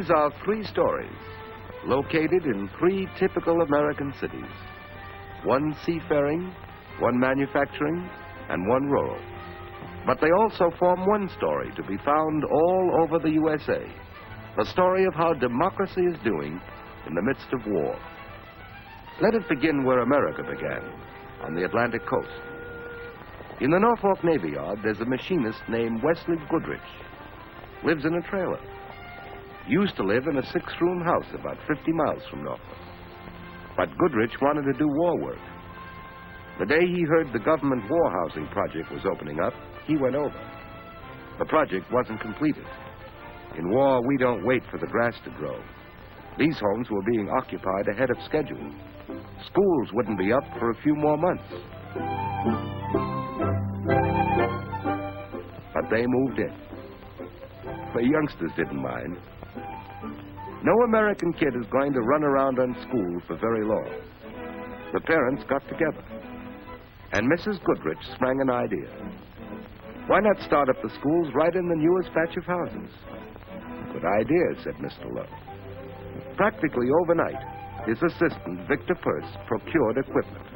These are 3 stories, located in 3 typical American cities. 1 seafaring, 1 manufacturing, and 1 rural. But they also form one story to be found all over the USA. A story of how democracy is doing in the midst of war. Let it begin where America began, on the Atlantic coast. In the Norfolk Navy Yard, there's a machinist named Wesley Goodrich. Lives in a trailer. Used to live in a 6-room house about 50 miles from Norfolk. But Goodrich wanted to do war work. The day he heard the government war housing project was opening up, he went over. The project wasn't completed. In war, we don't wait for the grass to grow. These homes were being occupied ahead of schedule. Schools wouldn't be up for a few more months. But they moved in. The youngsters didn't mind. No American kid is going to run around unschooled for very long. The parents got together. And Mrs. Goodrich sprang an idea. Why not start up the schools right in the newest batch of houses? Good idea, said Mr. Lowe. Practically overnight, his assistant, Victor Peirce, procured equipment.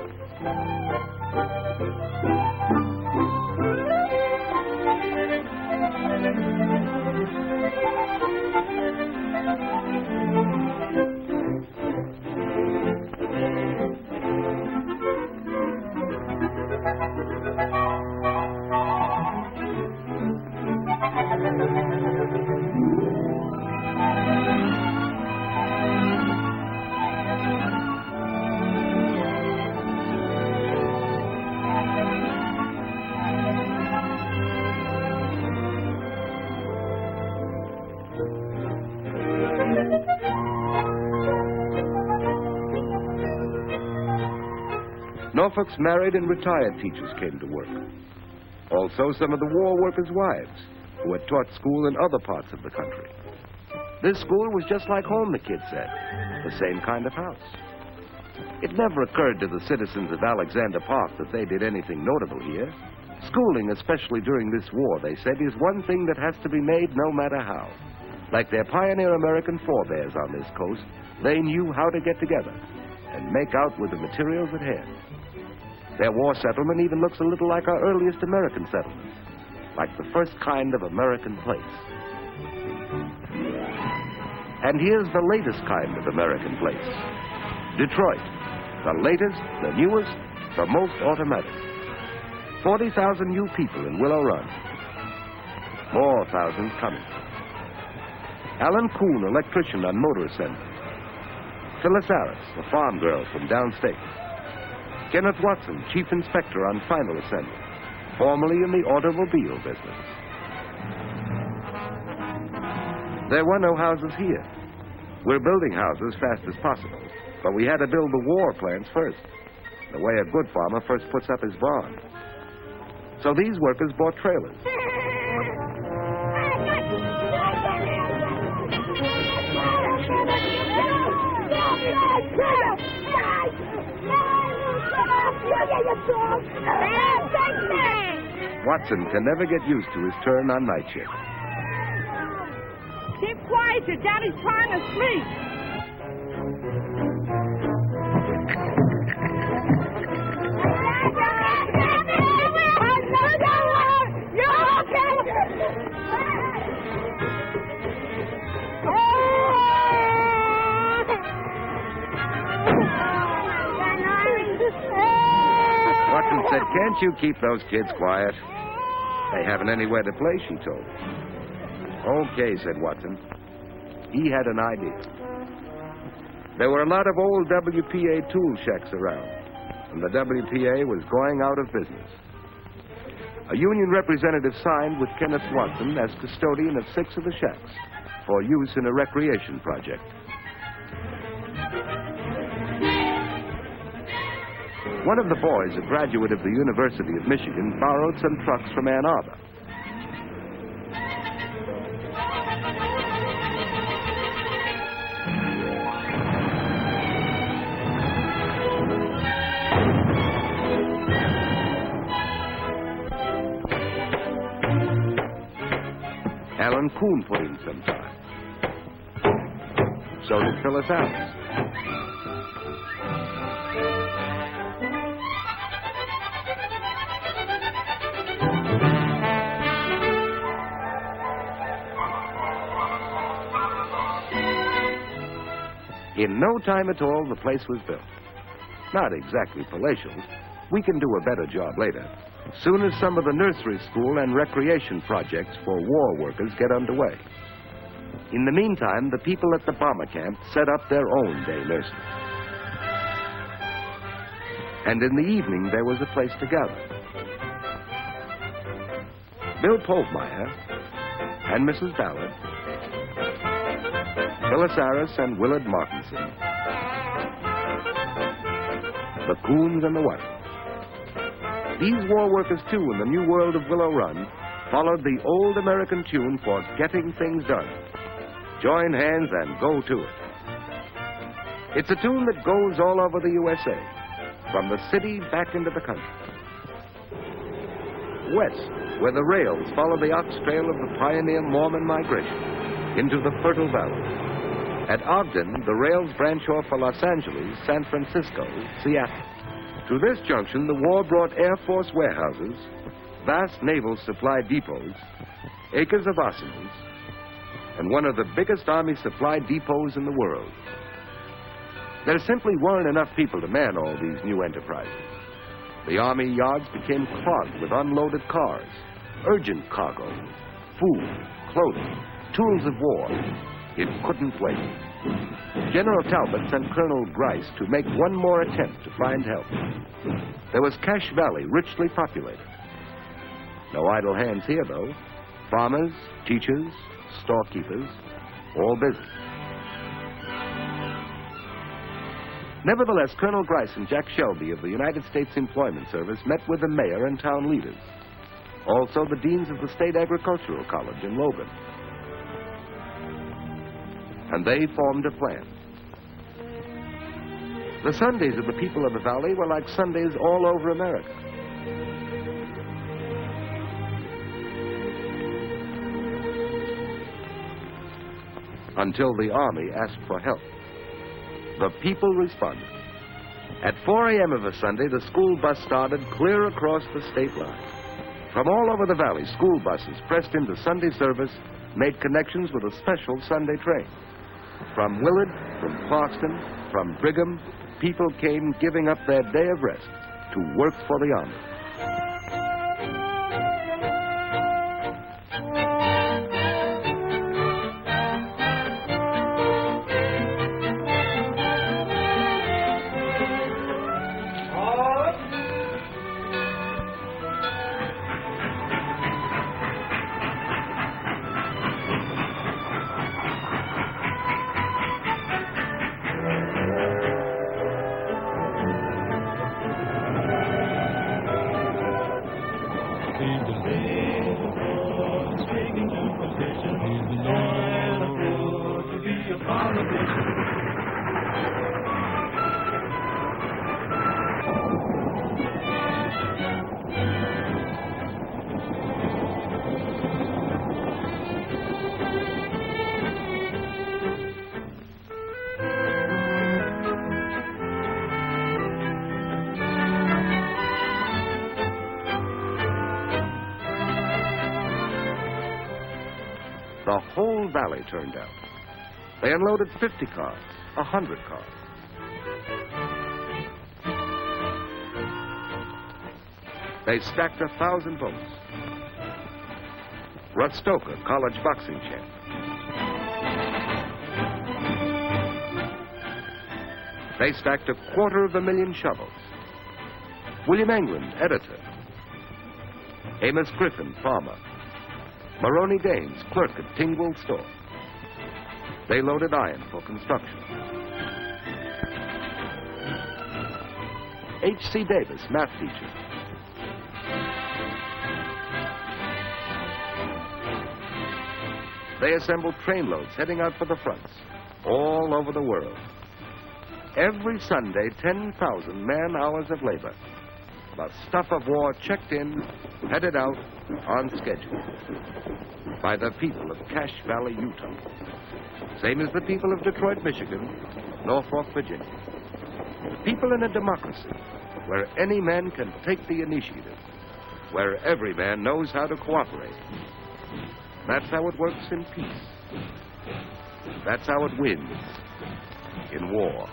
Norfolk's married and retired teachers came to work. Also, some of the war workers' wives, who had taught school in other parts of the country. This school was just like home, the kids said. The same kind of house. It never occurred to the citizens of Alexander Park that they did anything notable here. Schooling, especially during this war, they said, is one thing that has to be made no matter how. Like their pioneer American forebears on this coast, they knew how to get together and make out with the materials at hand. Their war settlement even looks a little like our earliest American settlements, like the first kind of American place. And here's the latest kind of American place. Detroit, the latest, the newest, the most automatic. 40,000 new people in Willow Run. More thousands coming. Alan Kuhn, electrician on motor assembly. Phyllis Harris, a farm girl from downstate. Kenneth Watson, chief inspector on final assembly, formerly in the automobile business. There were no houses here. We're building houses fast as possible, but we had to build the war plans first, the way a good farmer first puts up his barn. So these workers bought trailers. Watson can never get used to his turn on night shift. Keep quiet, your daddy's trying to sleep. Watson said, "Can't you keep those kids quiet? They haven't anywhere to play," she told him. "Okay," said Watson. He had an idea. There were a lot of old WPA tool shacks around, and the WPA was going out of business. A union representative signed with Kenneth Watson as custodian of 6 of the shacks for use in a recreation project. One of the boys, a graduate of the University of Michigan, borrowed some trucks from Ann Arbor. Alan Kuhn put in some time. So did Phyllis Harris. In no time at all, the place was built. Not exactly palatial. We can do a better job later, soon as some of the nursery school and recreation projects for war workers get underway. In the meantime, the people at the bomber camp set up their own day nursery. And in the evening, there was a place to gather. Bill Povmeyer and Mrs. Ballard, Phyllis Harris and Willard Martinson, the Coons and the White. These war workers, too, in the new world of Willow Run, followed the old American tune for getting things done. Join hands and go to it. It's a tune that goes all over the USA, from the city back into the country. West, where the rails follow the ox trail of the pioneer Mormon migration into the fertile valley. At Ogden, the rails branch off for Los Angeles, San Francisco, Seattle. To this junction, the war brought Air Force warehouses, vast naval supply depots, acres of arsenals, and one of the biggest army supply depots in the world. There simply weren't enough people to man all these new enterprises. The army yards became clogged with unloaded cars, urgent cargo, food, clothing, tools of war. It couldn't wait. General Talbot sent Colonel Grice to make one more attempt to find help. There was Cache Valley, richly populated. No idle hands here, though. Farmers, teachers, storekeepers, all busy. Nevertheless, Colonel Grice and Jack Shelby of the United States Employment Service met with the mayor and town leaders. Also the deans of the State Agricultural College in Logan. And they formed a plan. The Sundays of the people of the valley were like Sundays all over America. Until the Army asked for help. The people responded. At 4 a.m. of a Sunday, the school bus started clear across the state line. From all over the valley, school buses pressed into Sunday service made connections with a special Sunday train. From Willard, from Clarkston, from Brigham, people came giving up their day of rest to work for the Army. The whole valley turned out. They unloaded 50 cars, 100 cars. They stacked 1,000 boats. Russ Stoker, college boxing champ. They stacked 250,000 shovels. William England, editor. Amos Griffin, farmer. Maroney Gaines, clerk at Tingwell store. They loaded iron for construction. H.C. Davis, math teacher. They assembled trainloads heading out for the fronts, all over the world. Every Sunday, 10,000 man-hours of labor. The stuff of war checked in, headed out, on schedule. By the people of Cache Valley, Utah. Same as the people of Detroit, Michigan, Norfolk, Virginia. People in a democracy where any man can take the initiative, where every man knows how to cooperate. That's how it works in peace. That's how it wins in war.